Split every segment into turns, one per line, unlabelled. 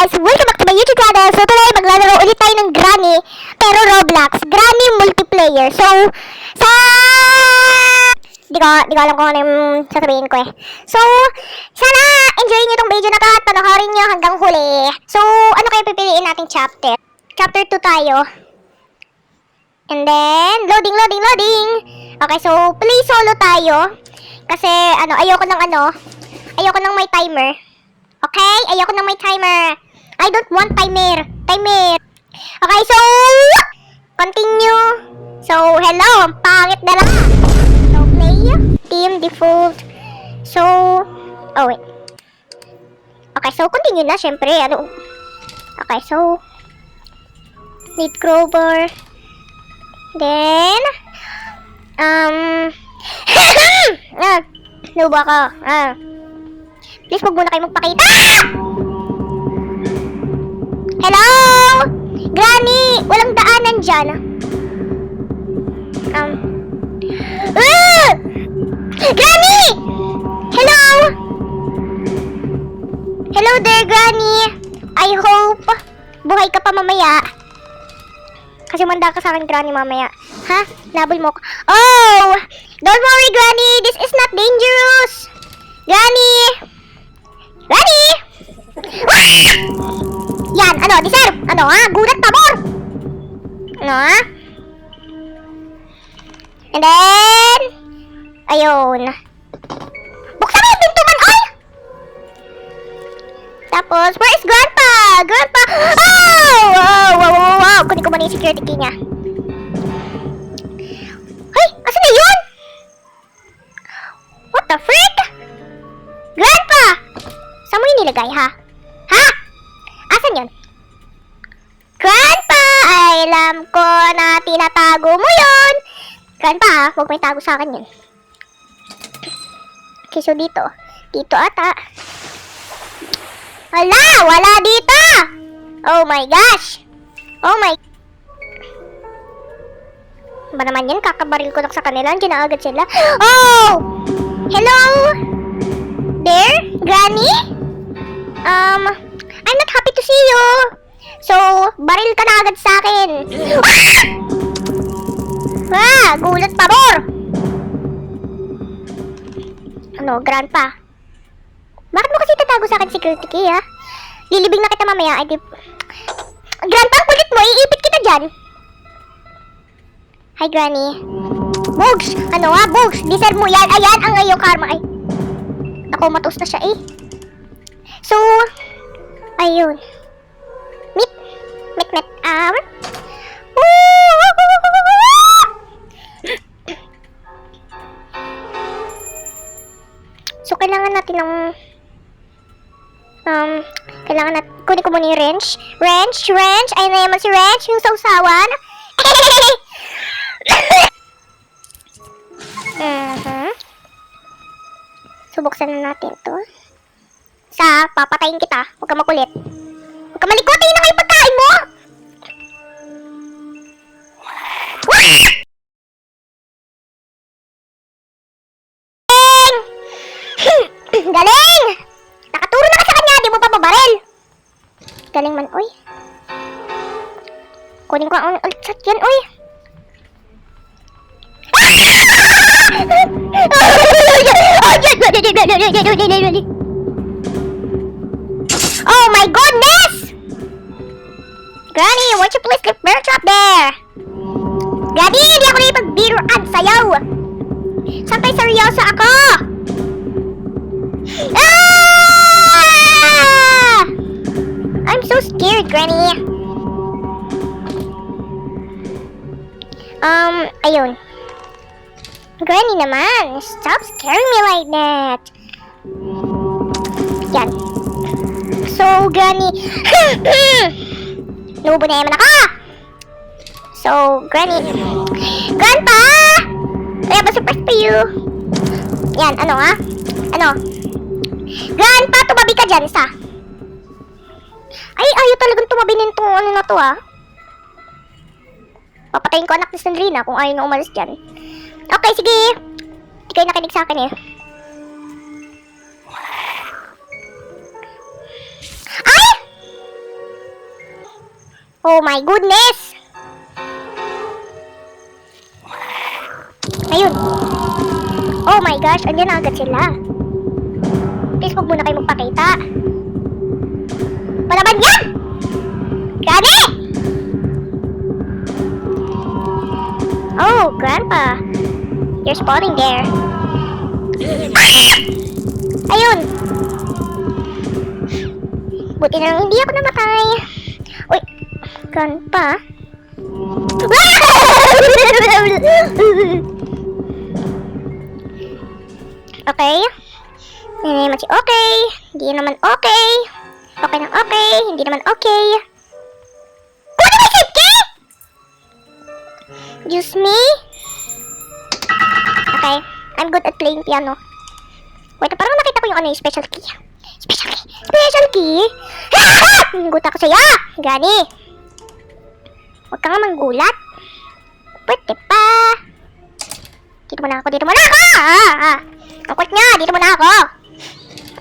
guys! Welcome back to my YouTube channel. So today, maglalaro ulit tayo ng Granny, pero Roblox. Granny multiplayer. So, sa... Di ko alam kung ano yung sasabihin ko eh. So, sana enjoy nyo tong video na to at panoorin nyo hanggang huli. So, ano kaya pipiliin nating chapter? Chapter 2 tayo. And then, loading. Okay, so, play solo tayo. Kasi, ayoko ng may timer. Okay? Ayoko ng may timer. I don't want timer. Okay, so, continue. So, hello. Ang pangit na lang. So, play. Team default. So, oh wait. Okay, so, continue na, syempre. Okay, so, need crowbar. Then, nuba ka. Please, wag muna kayo magpakita. Hello? Granny, walang daanan dyan. Granny! Hello? Hello there, Granny. I hope buhay ka pa mamaya. Kasi manda ka sa akin, Granny, mamaya. Ha? Nabol mo ko. Oh! Don't worry, Granny. This is not dangerous. Granny! Granny! Yan, deserve. Gulat pabor. And then, ayun. Buksan mo yung pinto man, oy! Tapos, where is Grandpa? Oh! Wow. Kunin ko muna yung security key niya. Hey, asan na yun? What the freak? Grandpa! Saan mo yung nilagay, ha? Ha? Asan yun? Grandpa! Ay, alam ko na tinatago mo yun. Grandpa, ha? Huwag may tago sa akin yun. Okay, so dito. Dito ata. Wala dito! Oh my gosh! Oh my... Ba naman yan? Kakabaril ko lang sa kanila. Andiyan na agad sila. Oh! Hello? There? Granny? I'm not happy to see you. So, baril ka na agad sa akin. Gulat pabor. Grandpa? Bakit mo kasi tatago sa akin security key, ha? Lilibing na kita mamaya. Grandpa, ang kulit mo. Iipit kita dyan. Hi, Granny. Bugs! Bugs? Deserve mo yan. Ayan ang iyong karma. Ay. Ako, matos na siya eh. So, ayun. Meet. So, kailangan natin ng kunin ko muna yung wrench. Ayun na naman si wrench, yung sausawan. So, buksan na natin to. Papatayin kita. Huwag ka makulit. Huwag ka malikot. Ayun na nga yung pagkain mo! Galing! Nakaturo na ka sa kanya. Di mo pa mabaril. Galing man, oy. Kunin ko ang ultsat yan, oy. Oh my goodness! Granny, won't you please leave bear trap there? Granny, hindi ako nakipagbiruan sayaw. Sampay seryoso ako. I'm so scared, Granny. Ayun. Granny naman, stop scaring me like that. Yan. So, Granny. Nubo na naman ako. So, Granny. Grandpa! I have a surprise for you. Yan, Grandpa, tumabi ka dyan, Ay, ayaw talagang tumabi nito, na to, Papatayin ko anak ni Sandrina kung ayaw na umalis dyan. Okay, sige. Hindi kayo nakinig sa akin eh. Ay! Oh my goodness! Ayun. Oh my gosh, andyan na agad sila. Please, huwag muna kayo magpakita. Palaban yan! Gani! Oh, Grandpa. You're spawning there. Ayun. Buti na lang hindi ako namatay. Uy, Grandpa. Okay. Hindi naman si okay. Hindi naman okay. Okay na okay. Hindi naman okay. Kunin mo si key! Excuse me? Okay. I'm good at playing piano. Wait, parang nakita ko yung ano yung special key. Special key. Special key? Guta ko sa'yo. Gani. Huwag ka nga manggulat. Pwede pa. Dito muna ako. Dito muna ako. Ang kwet niya. Dito muna ako.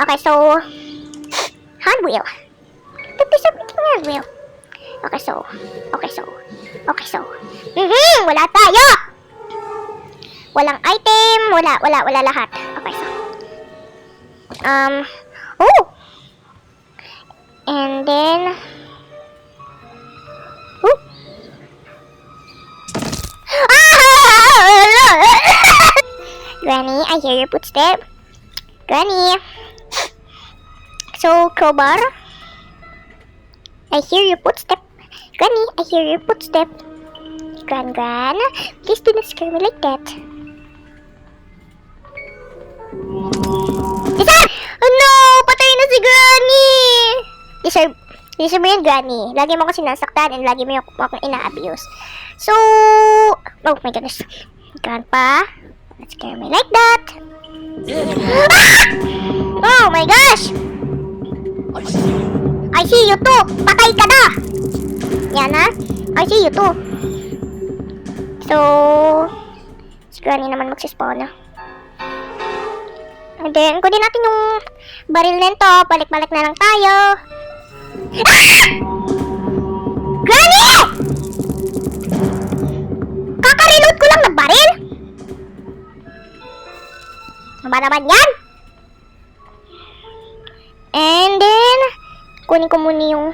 Okay, so. Hand wheel. This is hand wheel. Okay, so. Okay, so. Okay, so. Wala tayo. Walang item. Wala lahat. Okay, so. Oh. And then. Oh. Granny, I hear your footstep. Granny. So, crowbar. I hear your footstep. Granny, I hear your footstep. Gran, please do not scare me like that. Oh no! Patay na si Granny! Deserve mo yan, Granny. Lagi mo ako sinasaktan and lagi mo akong ina-abuse. So, oh my goodness. Grandpa, don't scare me like that. Oh my gosh! I see you too! Patay ka na! Yan ha? I see you too. So, si Granny naman magsispawn na. And then, kunin natin yung baril nito. Balik-balik na lang tayo. Ah! Granny! Kaka-reload ko lang ng baril? Ano ba naman yan? And then, kunin ko muna yung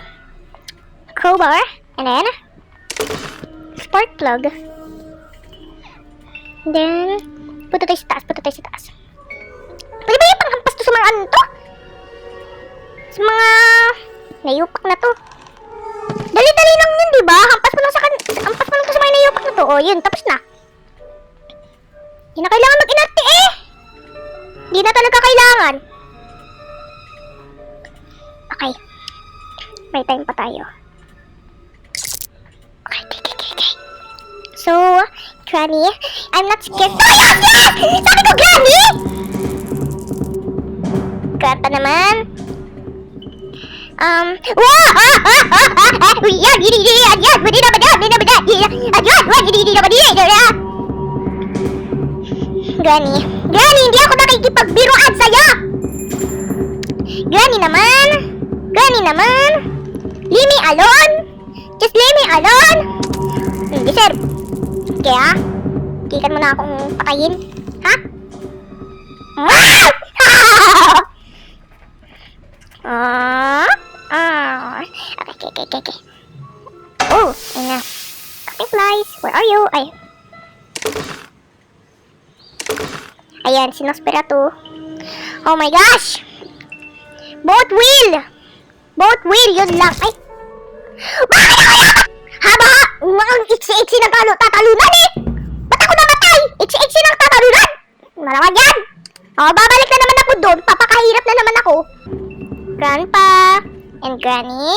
crowbar. And then, spark plug. And then, punta tayo sa taas. Pwede ba yung panghampas to sa mga ano to? Sa mga nayupak na to. Dali-dali lang yun, diba? Hampas mo lang to sa mga nayupak na to. O, yun, tapos na. Hindi na kailangan mag-inarte eh. Hindi na talaga kailangan. Okay. May time pa tayo. Okay. So, Granny, I'm not scared. Yes! Sabi ko, Granny! Grandpa naman. Granny, hindi ako nakikipagbiruan sa'yo. Granny naman. Leave me alone. Just leave me alone. Hindi, sir. Kaya, kikan mo na akong patayin. Ha? Okay. Oh, ayun na. Okay, flies. Where are you? Ayan, si Nosferatu. Oh my gosh! Both wheel, yun lang. Ay! Bakit ako yan? Haba! Ang iksi-iksi ng tatalunan eh! Ba't ako namatay? Iksi-iksi ng tatalunan! Malaman yan! Babalik na naman ako doon. Papakahirap na naman ako. Grandpa and Granny.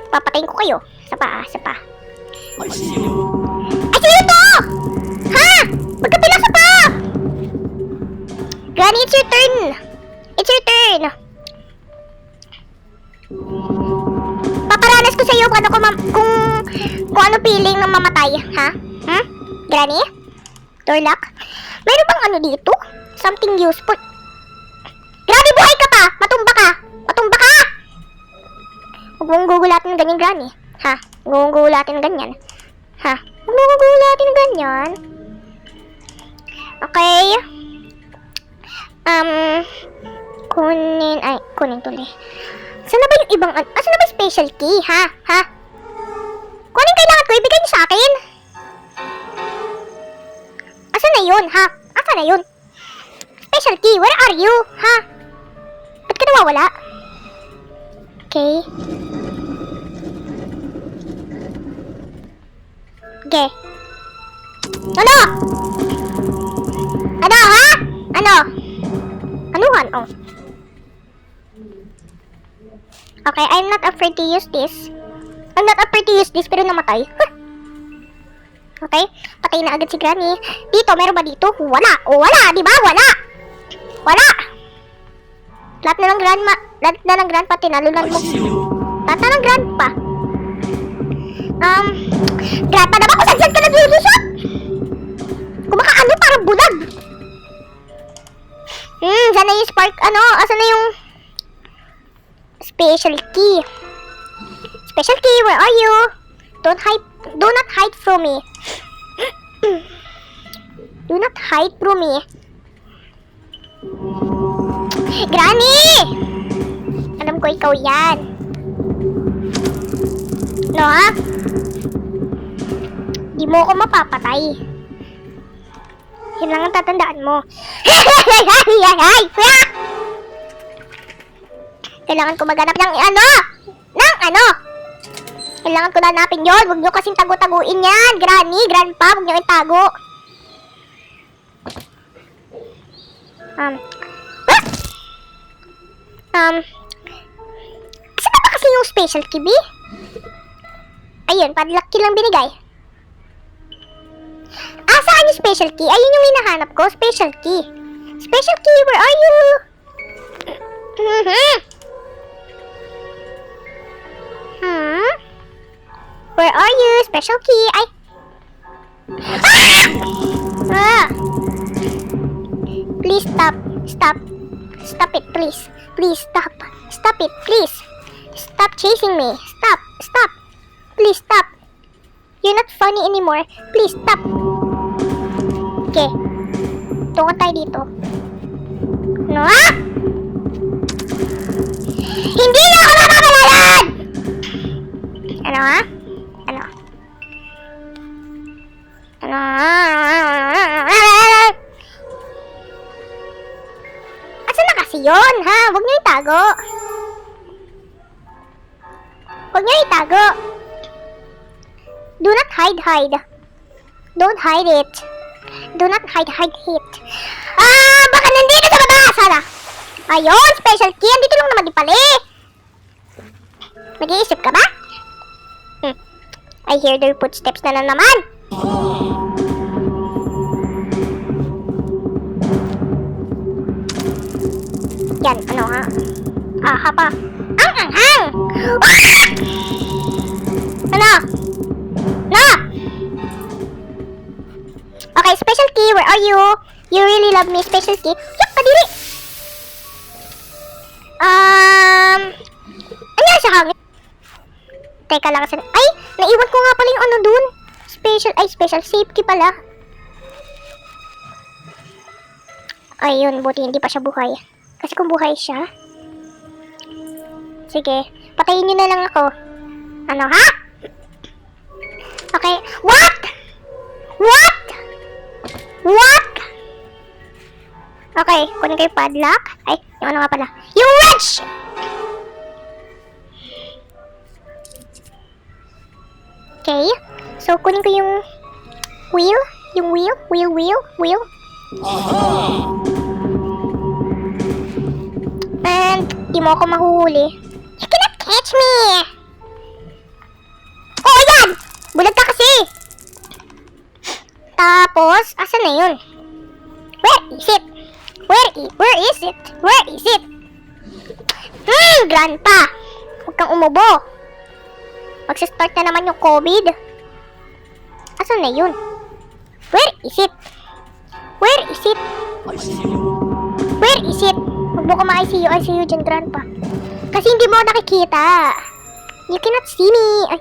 Papatayin ko kayo. Sa pa. Ay, sino to? Ha? Magkapila sa pa! Granny, it's your turn. Paparanas ko sa'yo kung ano feeling ng mamatay, ha? Granny? Door lock? Mayroon bang ano dito? Something useful. Grabe, buhay ka pa! Matumba ka! Huwag mong gugulatin ng ganyan, Granny. Ha? Gugulatin ganyan. Ha? Gugulatin ganyan. Okay. Kunin tuloy. Saan na ba yung ibang, asan na ba yung special key, ha? Ha? Kung anong kailangan ko, ibigay niyo sa akin. Asan na yun, ha? Asan na yun? Special key, where are you, ha? Ba't ka nawawala? Okay. Okay. Ano? Ano, ha? Ano? Anuhan, oh. Okay, I'm not afraid to use this. I'm not afraid to use this, pero namatay. Okay, patay na agad si Granny. Dito, meron ba dito? Wala. O, wala, di ba? Wala. Wala. Lahat na ng grandpa, tinalunan mo. Lahat na ng grandpa. Grandpa naman, kung saan ka naglulusot? Kumakaano, parang bulag. Sana yung spark, asan na yung special key? Special key, where are you? Do not hide from me. Do not hide from me. Granny! Alam ko ikaw yan. No, ha? Di mo ako mapapatay. Yun lang ang tatandaan mo. Kailangan ko maghanap ng Kailangan ko hanapin yun. Huwag nyo kasing tago-taguin yan. Granny, grandpa, huwag nyo itago. Saan na ba kasi yung special key, B? Ayun, padlock key lang binigay. Saan yung special key? Ayun yung hinahanap ko, special key. Special key, where are you? Where are you? Special key. Please stop. Stop. Stop it, please. Please stop. Stop it, please. Stop chasing me. Stop. Stop. Please stop. You're not funny anymore. Please stop. Okay. Tungo tayo dito. No? Hindi na ako makakalalan! Ano, ha? Ano? Ano? Asan na kasi yun, ha? Huwag niyo itago. Huwag niyo itago. Do not hide. Don't hide it. Do not hide it. Baka nandito sa baba. Sana. Ayun, special key. Andito lang naman di pala eh. Nag-iisip ka ba? I hear their footsteps na naman. Yan, ano ha? Aha pa. Ang! Ano? No! Okay, special key, where are you? You really love me, special key. Yup, padiri! Ano siya hangin? Teka lang, ay! Naiwan ko nga pala yung ano dun. Special safety pala. Ayun, buti hindi pa siya buhay. Kasi kung buhay siya, sige, patayin nyo na lang ako. Ano, ha? Okay, what? Okay, kunin ko yung padlock. Ay, yung ano nga pala. Yung wrench! Okay, so kunin ko yung wheel. Yung wheel. And, di mo ako mahuhuli. You cannot catch me! Oh, yan! Bulag ka kasi! Tapos, asan na yun? Where is it? Grandpa! Huwag kang umubo. Magsa-start na naman yung COVID. Asan na yun? Where is it? Huwag mo ka ma-ICU. I see you dyan, Grandpa. Kasi hindi mo nakikita. You cannot see me. Ay.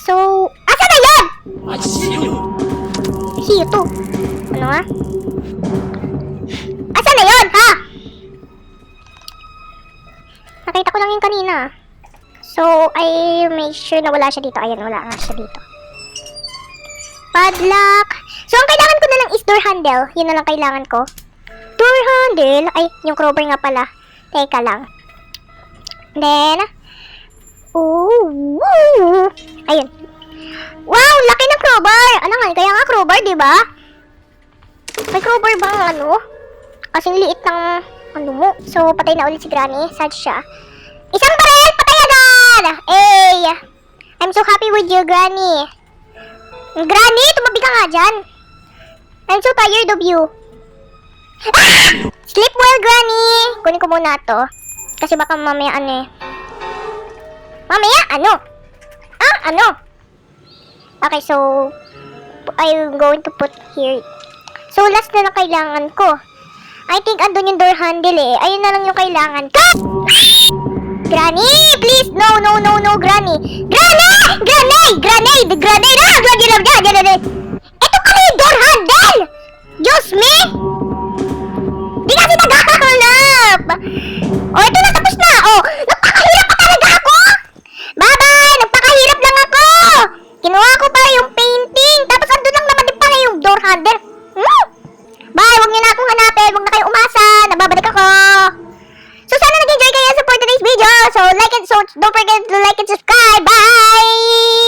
So, asa na yun?
I see you.
See you too. Ano nga? Asa na yun, ha? Nakita ko lang yung kanina. So, I make sure na wala siya dito. Ayan, wala nga siya dito. Padlock. So, ang kailangan ko na lang is door handle. Yun na lang kailangan ko. Door handle. Ay, yung crowbar nga pala. Teka lang. Then, ooh. Ayun. Wow, laki ng crowbar. Ano nga, kaya nga crowbar, di ba? May crowbar bang ano? Kasing liit ng ano mo. So, patay na ulit si Granny. Sad siya. Isang baril! Patay agad! Hey! I'm so happy with you, Granny. Granny, tumabi ka nga dyan. I'm so tired of you. Ah! Sleep well, Granny. Kunin ko muna to. Kasi baka mamaya ano eh. Mamaya ano? Ah, ano? Okay, so I'm going to put here. So, last na lang kailangan ko. I think andun yung door handle eh. Ayun na lang yung kailangan ko. Granny, please. No, Granny. Granny! Ito pala yung door handle! Diyos me! Di kasi naghahanap! O, ito na, tapos na! O, napakahirap pa talaga ako! Bye-bye! Nagpakahirap lang ako! Kinuha ko pa yung painting, tapos andun lang naman din pala yung door handle. Bye! Huwag niyo na akong hanapin, huwag na kayo umasa, nababalik ako! So, sana nag-enjoy kayo sa for today's video. So, don't forget to like and subscribe. Bye!